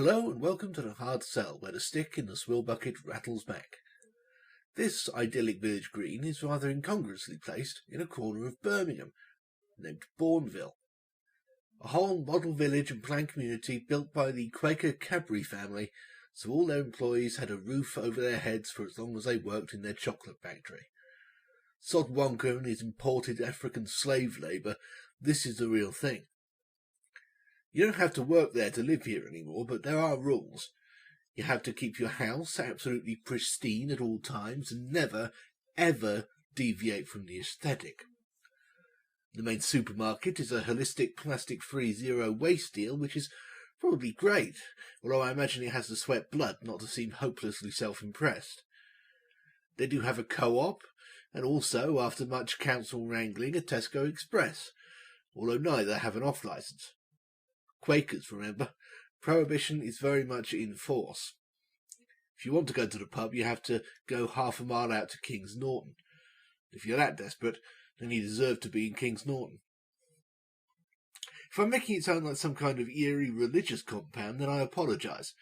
Hello and welcome to the hard sell where the stick in the swill-bucket rattles back. This idyllic village green is rather incongruously placed in a corner of Birmingham, named Bournville. A whole model village and planned community built by the Quaker Cadbury family, so all their employees had a roof over their heads for as long as they worked in their chocolate factory. Sod Wonka and his imported African slave labour, this is the real thing. You don't have to work there to live here anymore, but there are rules. You have to keep your house absolutely pristine at all times and never, ever deviate from the aesthetic. The main supermarket is a holistic plastic-free zero-waste deal, which is probably great, although I imagine it has to sweat blood not to seem hopelessly self-impressed. They do have a co-op, and also, after much council wrangling, a Tesco Express, although neither have an off-licence. Quakers, remember, prohibition is very much in force. If you want to go to the pub, you have to go half a mile out to Kings Norton. If you're that desperate, then you deserve to be in Kings Norton. If I'm making it sound like some kind of eerie religious compound, then I apologise,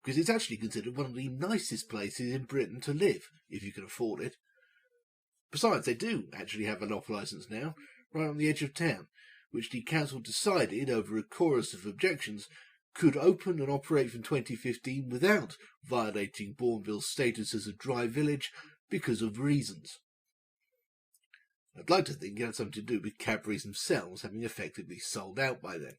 because it's actually considered one of the nicest places in Britain to live, if you can afford it. Besides, they do actually have an off-licence now, right on the edge of town, which the council decided, over a chorus of objections, could open and operate from 2015 without violating Bourneville's status as a dry village because of reasons. I'd like to think it had something to do with Cadbury's themselves having effectively sold out by then.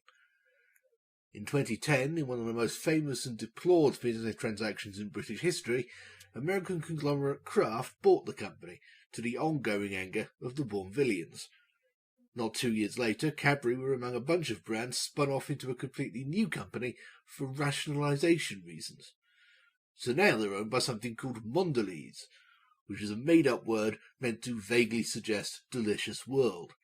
In 2010, in one of the most famous and deplored business transactions in British history, American conglomerate Kraft bought the company, to the ongoing anger of the Bournevillians. Not 2 years later, Cadbury were among a bunch of brands spun off into a completely new company for rationalization reasons. So now they're owned by something called Mondelez, which is a made-up word meant to vaguely suggest delicious world,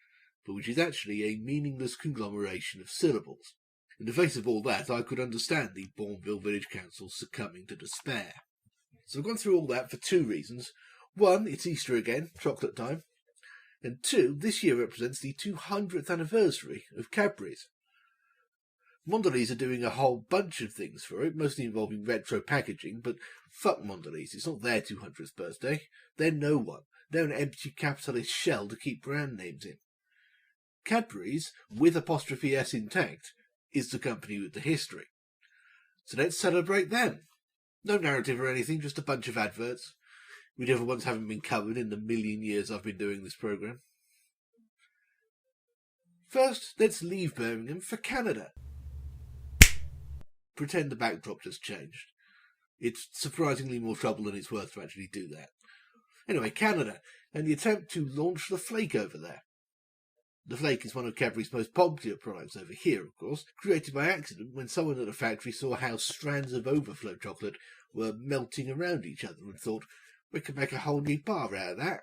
but which is actually a meaningless conglomeration of syllables. In the face of all that, I could understand the Bourneville Village Council succumbing to despair. So I've gone through all that for two reasons. One, it's Easter again, chocolate time. And two, this year represents the 200th anniversary of Cadbury's. Mondelez are doing a whole bunch of things for it, mostly involving retro packaging, but fuck Mondelez, it's not their 200th birthday. They're no one. They're an empty capitalist shell to keep brand names in. Cadbury's, with apostrophe S intact, is the company with the history. So let's celebrate them. No narrative or anything, just a bunch of adverts. We never once haven't been covered in the million years I've been doing this programme. First, let's leave Birmingham for Canada. Pretend the backdrop just changed. It's surprisingly more trouble than it's worth to actually do that. Anyway, Canada, and the attempt to launch the Flake over there. The Flake is one of Cadbury's most popular products over here, of course, created by accident when someone at the factory saw how strands of overflow chocolate were melting around each other and thought, we could make a whole new bar out of that.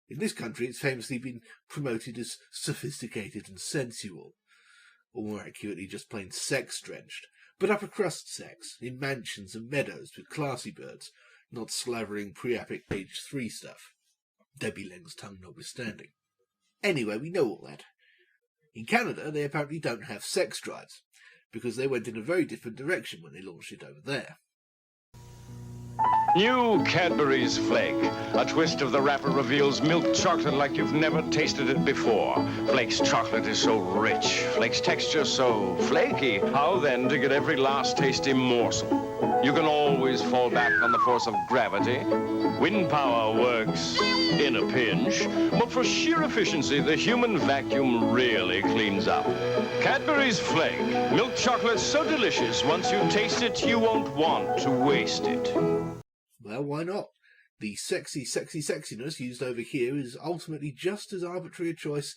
In this country, it's famously been promoted as sophisticated and sensual, or more accurately, just plain sex-drenched, but upper-crust sex, in mansions and meadows with classy birds, not slavering pre-epic age 3 stuff. Debbie Lang's tongue notwithstanding. Anyway, we know all that. In Canada, they apparently don't have sex drives, because they went in a very different direction when they launched it over there. New Cadbury's Flake. A twist of the wrapper reveals milk chocolate like you've never tasted it before. Flake's chocolate is so rich, Flake's texture so flaky. How then to get every last tasty morsel? You can always fall back on the force of gravity. Wind power works in a pinch, but for sheer efficiency, the human vacuum really cleans up. Cadbury's Flake. Milk chocolate so delicious, once you taste it, you won't want to waste it. Well, why not? The sexy sexiness used over here is ultimately just as arbitrary a choice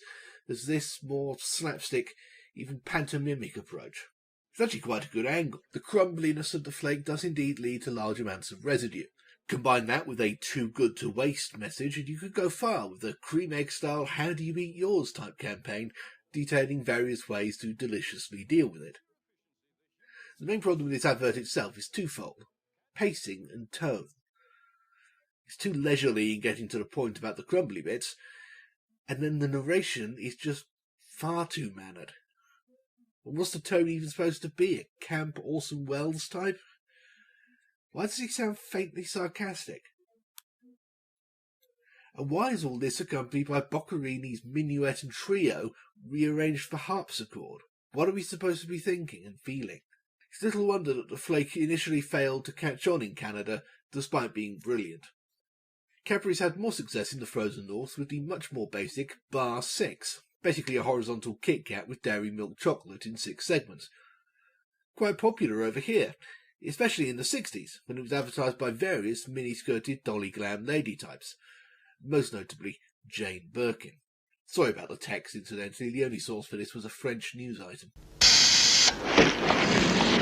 as this more slapstick, even pantomimic approach. It's actually quite a good angle. The crumbliness of the flake does indeed lead to large amounts of residue. Combine that with a too good to waste message and you could go far with a cream egg style how do you eat yours type campaign detailing various ways to deliciously deal with it. The main problem with this advert itself is twofold: pacing and tone. It's too leisurely in getting to the point about the crumbly bits, and then the narration is just far too mannered. And what's the tone even supposed to be? A Camp Orson Welles type? Why does he sound faintly sarcastic? And why is all this accompanied by Boccherini's minuet and trio rearranged for harpsichord? What are we supposed to be thinking and feeling? It's little wonder that the flake initially failed to catch on in Canada, despite being brilliant. Cadbury's had more success in the frozen north with the much more basic Bar 6, basically a horizontal Kit Kat with dairy milk chocolate in 6 segments. Quite popular over here, especially in the 60s, when it was advertised by various mini-skirted dolly glam lady types, most notably Jane Birkin. Sorry about the text, incidentally, the only source for this was a French news item.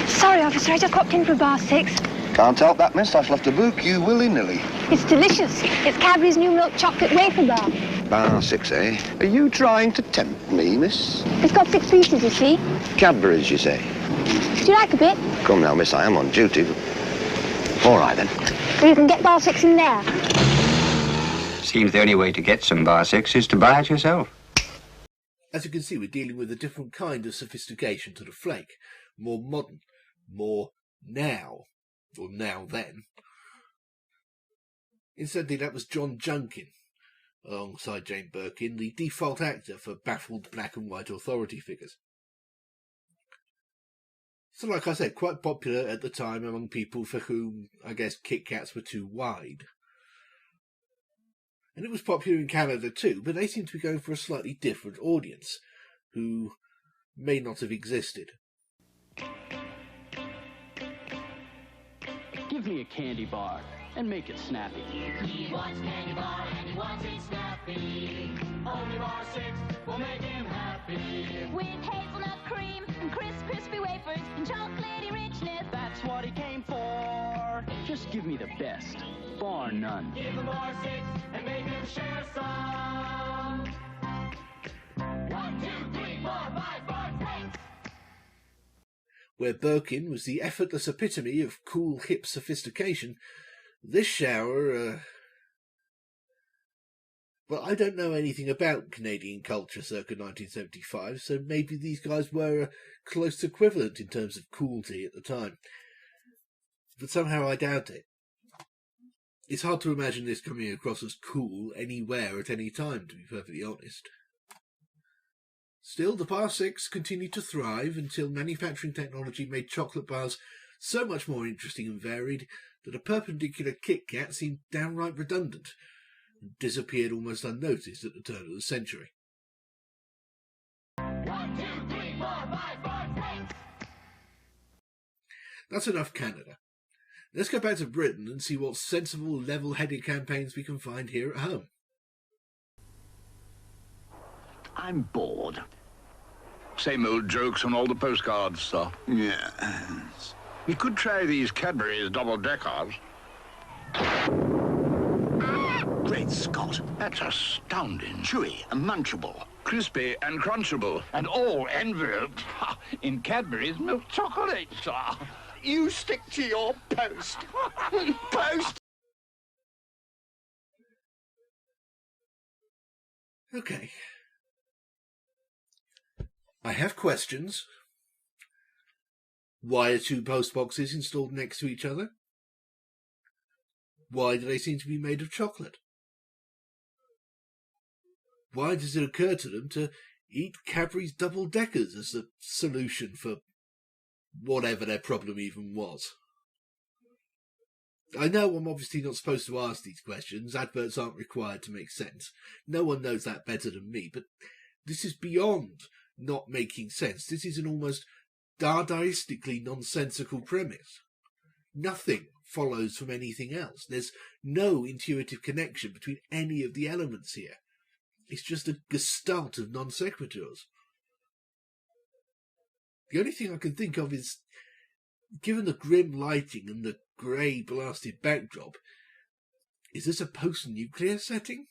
Sorry, officer, I just popped in for Bar 6. Can't help that, miss. I've left a book you willy-nilly. It's delicious. It's Cadbury's new milk chocolate wafer bar. Bar 6, eh? Are you trying to tempt me, miss? It's got 6 pieces, you see. Cadbury's, you say? Do you like a bit? Come now, miss, I am on duty. All right, then. Well, you can get Bar 6 in there. Seems the only way to get some Bar 6 is to buy it yourself. As you can see, we're dealing with a different kind of sophistication to the flake. More modern, more now, or now then. Incidentally, that was John Junkin, alongside Jane Birkin, the default actor for baffled black and white authority figures. So like I said, quite popular at the time among people for whom, I guess, Kit Kats were too wide. And it was popular in Canada too, but they seem to be going for a slightly different audience, who may not have existed. Give me a candy bar and make it snappy. He wants candy bar and he wants it snappy. Only Bar 6 will make him happy. With hazelnut cream and crisp, crispy wafers and chocolatey richness. That's what he came for. Just give me the best, bar none. Give him Bar 6 and make him share some. 1, 2, 3, 4, 5, Bar 6. Where Birkin was the effortless epitome of cool, hip sophistication, this shower, well, I don't know anything about Canadian culture circa 1975, so maybe these guys were a close equivalent in terms of coolty at the time. But somehow I doubt it. It's hard to imagine this coming across as cool anywhere at any time, to be perfectly honest. Still, the Bar 6 continued to thrive until manufacturing technology made chocolate bars so much more interesting and varied that a perpendicular Kit Kat seemed downright redundant and disappeared almost unnoticed at the turn of the century. 1, 2, 3, 4, 5, Bar 6. That's enough Canada. Let's go back to Britain and see what sensible, level-headed campaigns we can find here at home. I'm bored. Same old jokes on all the postcards, sir. Yes. We could try these Cadbury's double-deckers. Great Scott, that's astounding. Chewy and munchable. Crispy and crunchable. And all enveloped in Cadbury's milk chocolate, sir. You stick to your post. Post! Okay. I have questions. Why are 2 post boxes installed next to each other? Why do they seem to be made of chocolate? Why does it occur to them to eat Cadbury's double-deckers as the solution for whatever their problem even was? I know I'm obviously not supposed to ask these questions. Adverts aren't required to make sense. No one knows that better than me, but this is beyond not making sense. This is an almost Dadaistically nonsensical premise. Nothing follows from anything else. There's no intuitive connection between any of the elements here. It's just a gestalt of non sequiturs. The only thing I can think of is, given the grim lighting and the grey blasted backdrop, is this a post-nuclear setting?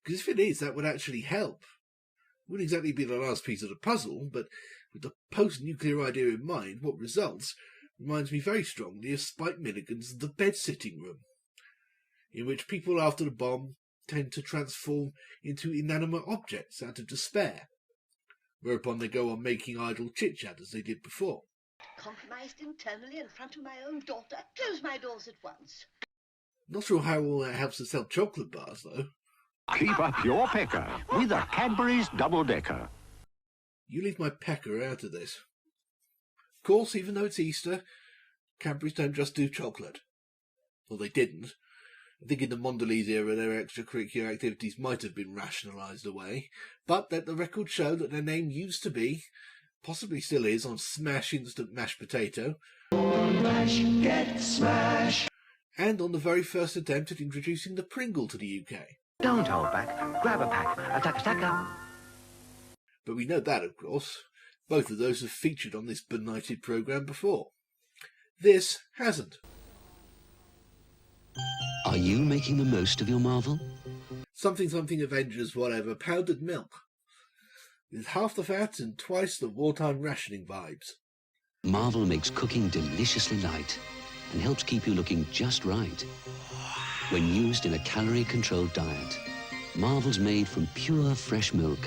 Because if it is, that would actually help. It wouldn't exactly be the last piece of the puzzle, but with the post-nuclear idea in mind, what results reminds me very strongly of Spike Milligan's The Bed-Sitting Room, in which people after the bomb tend to transform into inanimate objects out of despair. whereupon they go on making idle chit-chat as they did before. Compromised internally in front of my own daughter. Close my doors at once. Not sure how all that helps to sell chocolate bars, though. Keep up your pecker with a Cadbury's double-decker. You leave my pecker out of this. Of course, even though it's Easter, Cadbury's don't just do chocolate. Well, they didn't. I think in the Mondelez era their extracurricular activities might have been rationalised away, but let the record show that their name used to be, possibly still is, on Smash Instant Mashed Potato. Mash, get smash. And on the very first attempt at introducing the Pringle to the UK. Don't hold back. Grab a pack. A stacker. But we know that, of course. Both of those have featured on this benighted programme before. This hasn't. Are you making the most of your Marvel? Something Avengers whatever powdered milk. With half the fat and twice the wartime rationing vibes. Marvel makes cooking deliciously light and helps keep you looking just right. When used in a calorie-controlled diet, Marvel's made from pure fresh milk,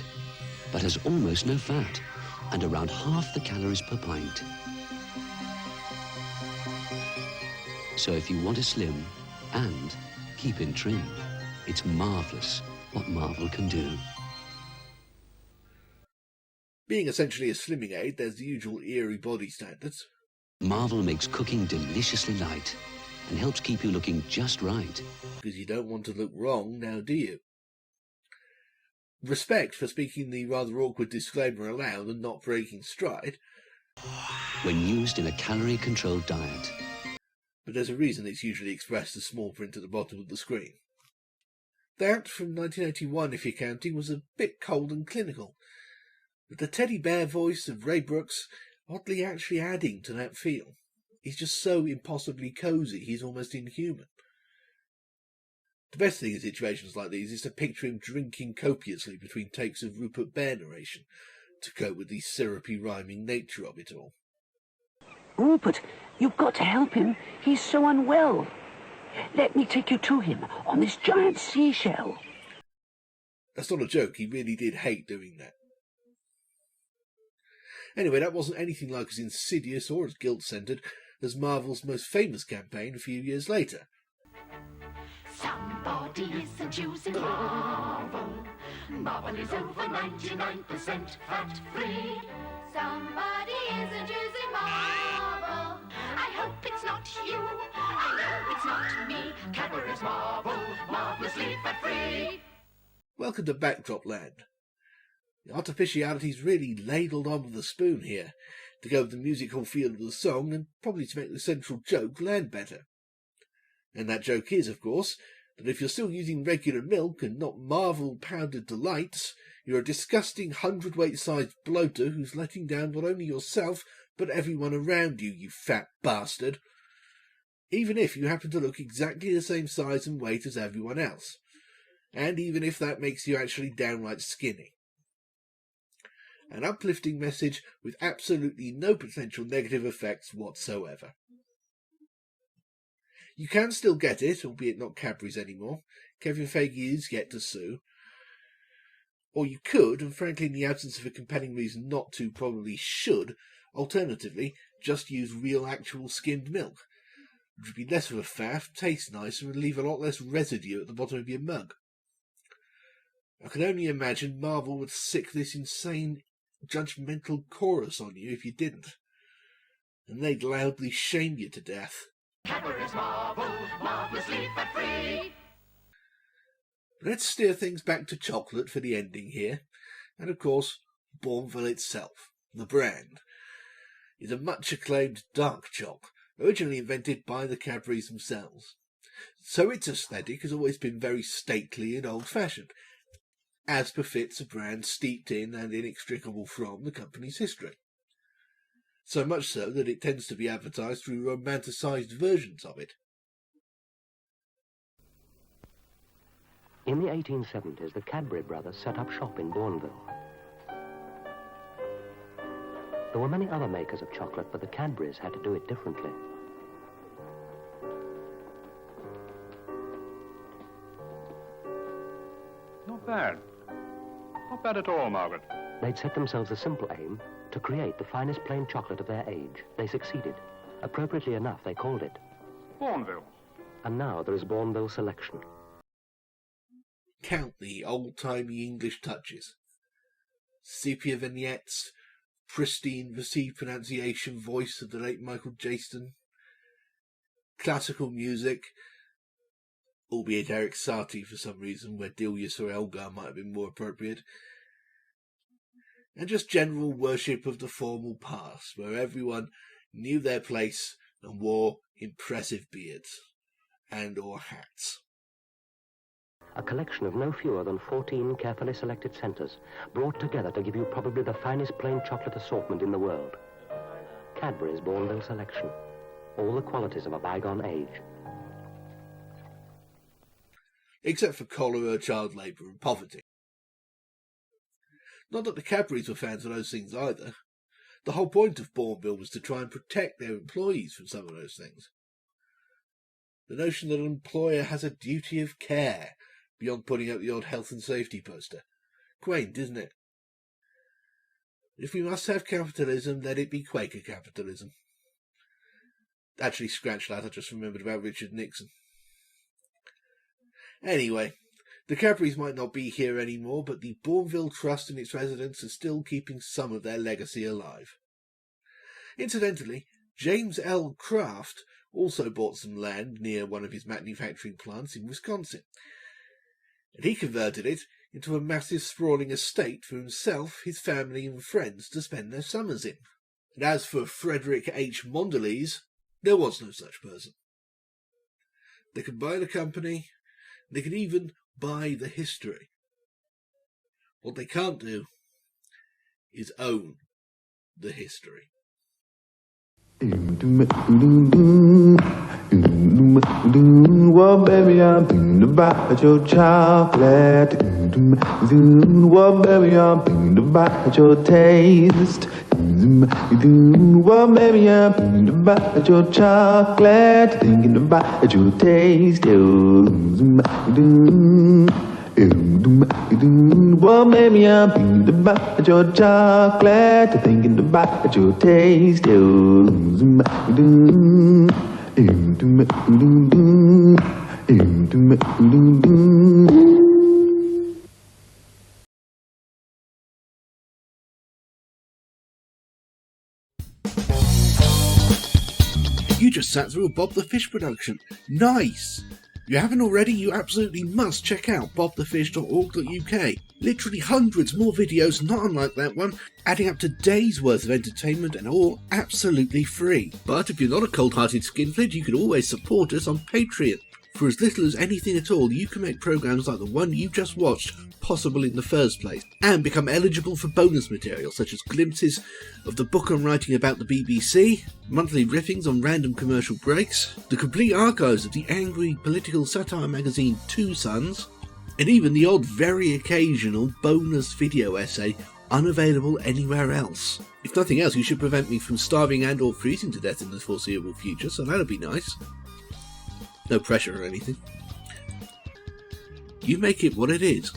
but has almost no fat and around half the calories per pint. So if you want to slim and keep in trim, it's marvellous what Marvel can do. Being essentially a slimming aid, there's the usual eerie body standards. Marvel makes cooking deliciously light and helps keep you looking just right. Because you don't want to look wrong, now do you? Respect for speaking the rather awkward disclaimer aloud and not breaking stride. When used in a calorie-controlled diet. But there's a reason it's usually expressed as small print at the bottom of the screen. That, from 1981 if you're counting, was a bit cold and clinical, with the teddy bear voice of Ray Brooks oddly actually adding to that feel. He's just so impossibly cosy, he's almost inhuman. The best thing in situations like these is to picture him drinking copiously between takes of Rupert Bear narration, to cope with the syrupy rhyming nature of it all. Rupert, you've got to help him. He's so unwell. Let me take you to him on this giant seashell. That's not a joke, he really did hate doing that. Anyway, that wasn't anything like as insidious or as guilt-centred as Marvel's most famous campaign a few years later. Somebody isn't using Marvel. Marvel is over 99% fat-free. Somebody isn't using Marvel. I hope it's not you. I know it's not me. Cadbury's Marvel, marvellously fat-free. Welcome to Backdrop Land. The artificiality's really ladled on with a spoon here, to go with the musical feel of the song and probably to make the central joke land better. And that joke is, of course, that if you're still using regular milk and not Marvel powdered delights, you're a disgusting hundredweight-sized bloater who's letting down not only yourself, but everyone around you, you fat bastard. Even if you happen to look exactly the same size and weight as everyone else. And even if that makes you actually downright skinny. An uplifting message with absolutely no potential negative effects whatsoever. You can still get it, albeit not Cadbury's anymore. Kevin Feige is yet to sue. Or you could, and frankly in the absence of a compelling reason not to, probably should, alternatively, just use real actual skimmed milk. Which would be less of a faff, taste nicer, and leave a lot less residue at the bottom of your mug. I can only imagine Marvel would sick this insane, judgmental chorus on you if you didn't. And they'd loudly shame you to death. Cadbury's Marvel, marvellously fat-free. Let's steer things back to chocolate for the ending here. And of course, Bourneville itself, the brand, is a much acclaimed dark choc, originally invented by the Cadburys themselves. So its aesthetic has always been very stately and old-fashioned, as befits a brand steeped in and inextricable from the company's history. So much so that it tends to be advertised through romanticised versions of it. In the 1870s, the Cadbury brothers set up shop in Bournville. There were many other makers of chocolate, but the Cadburys had to do it differently. Not bad. Not bad at all, Margaret. They'd set themselves a simple aim to create the finest plain chocolate of their age. They succeeded. Appropriately enough, they called it Bourneville. And now there is Bourneville selection. Count the old-timey English touches. Sepia vignettes, pristine received pronunciation voice of the late Michael Jaston, classical music, albeit Eric Satie for some reason, where Delius or Elgar might have been more appropriate, and just general worship of the formal past, where everyone knew their place and wore impressive beards and or hats. A collection of no fewer than 14 carefully selected centres, brought together to give you probably the finest plain chocolate assortment in the world. Cadbury's Bourneville selection. All the qualities of a bygone age. Except for cholera, child labour and poverty. Not that the Cadburys were fans of those things either. The whole point of Bourneville was to try and protect their employees from some of those things. The notion that an employer has a duty of care beyond putting up the odd health and safety poster. Quaint, isn't it? If we must have capitalism, let it be Quaker capitalism. Actually, scratch that, I just remembered about Richard Nixon. Anyway, the Cadburys might not be here anymore, but the Bourneville Trust and its residents are still keeping some of their legacy alive. Incidentally, James L. Kraft also bought some land near one of his manufacturing plants in Wisconsin, and he converted it into a massive sprawling estate for himself, his family and friends to spend their summers in. And as for Frederick H. Mondelez, there was no such person. They could buy the company, they could even buy the history. What they can't do is own the history. Well, baby, I'm thinking about your chocolate. Well, baby, I'm thinking about your taste. Well, baby, I'm thinking about your chocolate. Thinking about your taste. Well, baby, I'm thinking about your chocolate. Thinking about your taste. You just sat through a Bob the Fish production. Nice! If you haven't already, you absolutely must check out bobthefish.org.uk. Literally hundreds more videos not unlike that one, adding up to days worth of entertainment and all absolutely free. But if you're not a cold-hearted skinflint, you can always support us on Patreon. For as little as anything at all, you can make programmes like the one you just watched possible in the first place, and become eligible for bonus material such as glimpses of the book I'm writing about the BBC, monthly riffings on random commercial breaks, the complete archives of the angry political satire magazine Two Sons, and even the odd very occasional bonus video essay unavailable anywhere else. If nothing else, you should prevent me from starving and or freezing to death in the foreseeable future, so that'll be nice. No pressure or anything. You make it what it is.